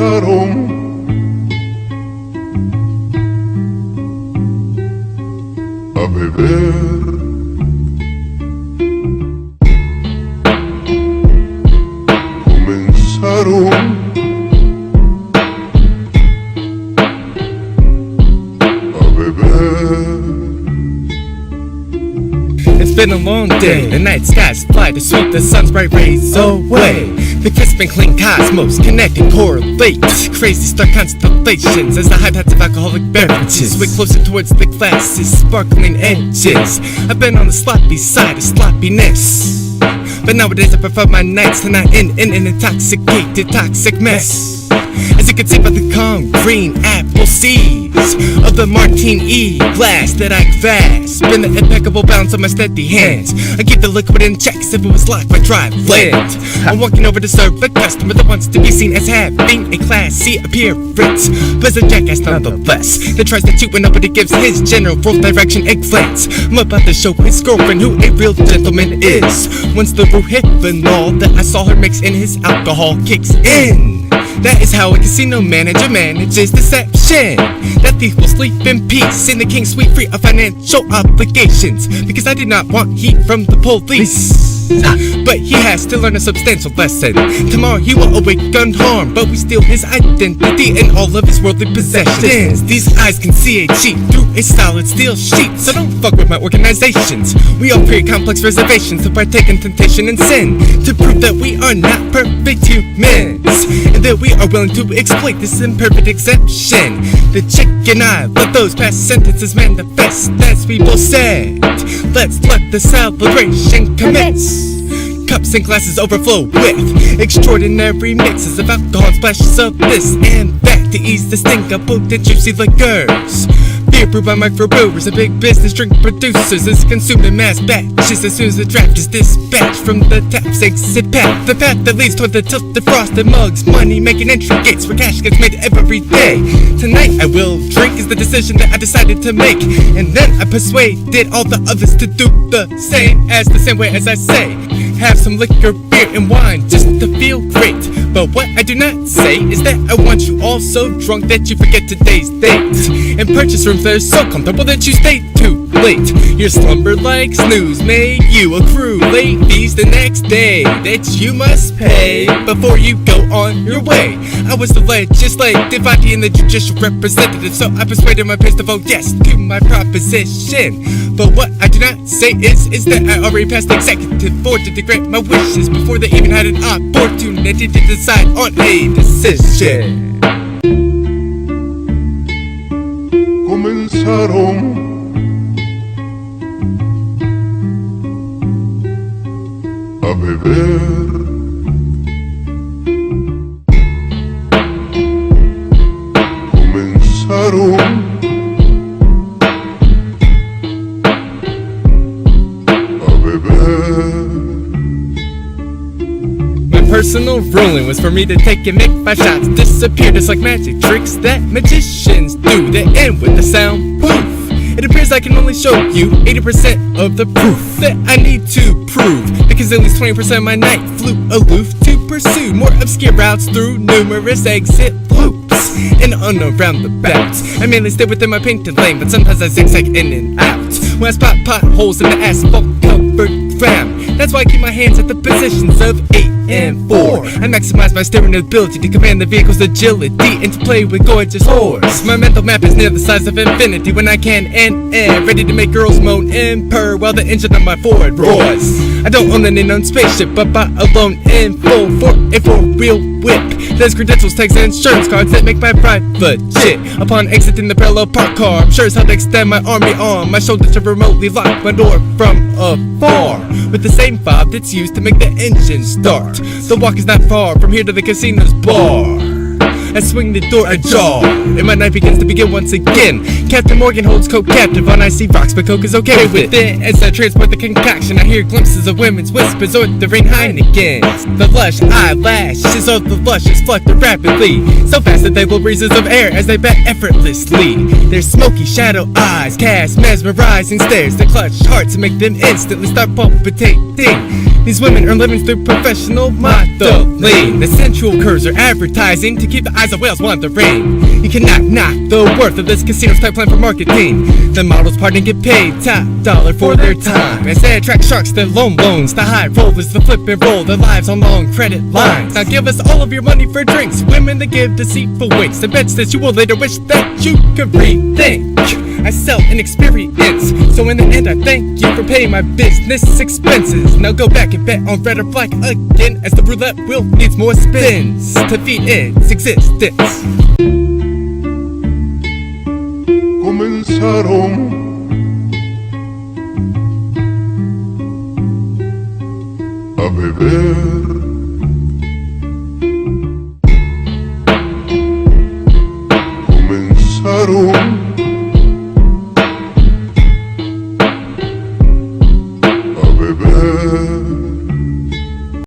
comenzaron a beber. Comenzaron a beber. It's been a long day, the night skies fly to sweep the sun's bright rays away. The crisp and clean cosmos connect and correlate. Crazy stark constellations as the high paths of alcoholic beverages sway closer towards the glasses' sparkling edges. I've been on the sloppy side of sloppiness, but nowadays I prefer my nights to not end in an intoxicated toxic mess. As you can see by the calm green apple seeds of the martini glass that I grasp in the impeccable balance of my steady hands, I keep the liquid in check as if it was locked by dry land. I'm walking over to serve a customer that wants to be seen as having a classy appearance, but a jackass nonetheless that tries to cheat when nobody gives his general direction a glance. I'm about to show his girlfriend who a real gentleman is. Once the rohypnol that I saw her mix in his alcohol kicks in, that is how a casino manager manages deception. That thief will sleep in peace in the king's suite free of financial obligations, because I did not want heat from the police. But he has to learn a substantial lesson. Tomorrow he will awake unharmed, but we steal his identity and all of his worldly possessions. These eyes can see a cheat through a solid steel sheet, so don't fuck with my organizations. We all create complex reservations to partake in temptation and sin, to prove that we are not perfect humans, and that we are willing to exploit this imperfect exception. The chick and I let those past sentences manifest as we both said, let's let the celebration commence. Cups and glasses overflow with extraordinary mixes of alcohol and splashes of this and that to ease the stink of potent juicy liquors. Beer brewed by microbrewers and big business drink producers is consumed in mass batches as soon as the draft is dispatched from the tap's exit path. The path that leads toward the tilted frosted mugs, money making entry gates where cash gets made every day. Tonight I will drink is the decision that I decided to make, and then I persuaded all the others to do the same way as I say. Have some liquor, beer, and wine just to feel great. But what I do not say is that I want you all so drunk that you forget today's date, and purchase rooms that are so comfortable that you stay too late. Your slumber like snooze made you accrue late fees the next day that you must pay before you go on your way. I was the legislative body and the judicial representative, so I persuaded my peers to vote yes to my proposition. But what I do not say is that I already passed the executive order to grant my wishes before they even had an opportunity to decide on a decision. Comenzaron a beber. Comenzaron a beber. Personal ruling was for me to take and make 5 shots disappear just like magic tricks that magicians do that end with the sound poof. It appears I can only show you 80% of the proof that I need to prove, because at least 20% of my night flew aloof to pursue more obscure routes through numerous exit loops and on around the bouts. I mainly stay within my painted lane, but sometimes I zigzag in and out when I spot potholes in the asphalt covered ground. That's why I keep my hands at the positions of 8 and 4. I maximize my steering ability to command the vehicle's agility and to play with gorgeous whores. My mental map is near the size of infinity when I can and am ready to make girls moan and purr while the engine on my Ford roars. I don't own any known spaceship, but buy a loan in full for a 4-wheel whip. There's credentials, tags, and insurance cards that make my pride legit. Upon exiting the parallel park car, I'm sure as hell to extend my army on my shoulder to remotely lock my door from afar with the same fob that's used to make the engine start. The walk is not far from here to the casino's bar. I swing the door ajar, and my night begins to begin once again. Captain Morgan holds Coke captive on icy rocks, but Coke is okay with it. As I transport the concoction, I hear glimpses of women's whispers or the rain Heineken's. The lush eyelashes of the luscious flutter rapidly, so fast that they blow breezes of air as they bat effortlessly. Their smoky shadow eyes cast mesmerizing stares that clutch hearts and make them instantly start palpitating. These women earn livings through professional modeling. The sensual curves are advertising to keep the eyes of whales want the rain. You cannot knock the worth of this casino's pipeline for marketing. The models party and get paid top dollar for their time, as they attract sharks, their loans. The high rollers, the flip and roll, their lives on long credit lines. Now give us all of your money for drinks, women that give deceitful winks, and bets that you will later wish that you could rethink. I sell an experience, so in the end I thank you for paying my business expenses. Now go back and bet on red or black again, as the roulette wheel needs more spins to feed its existence. Comenzaron a beber.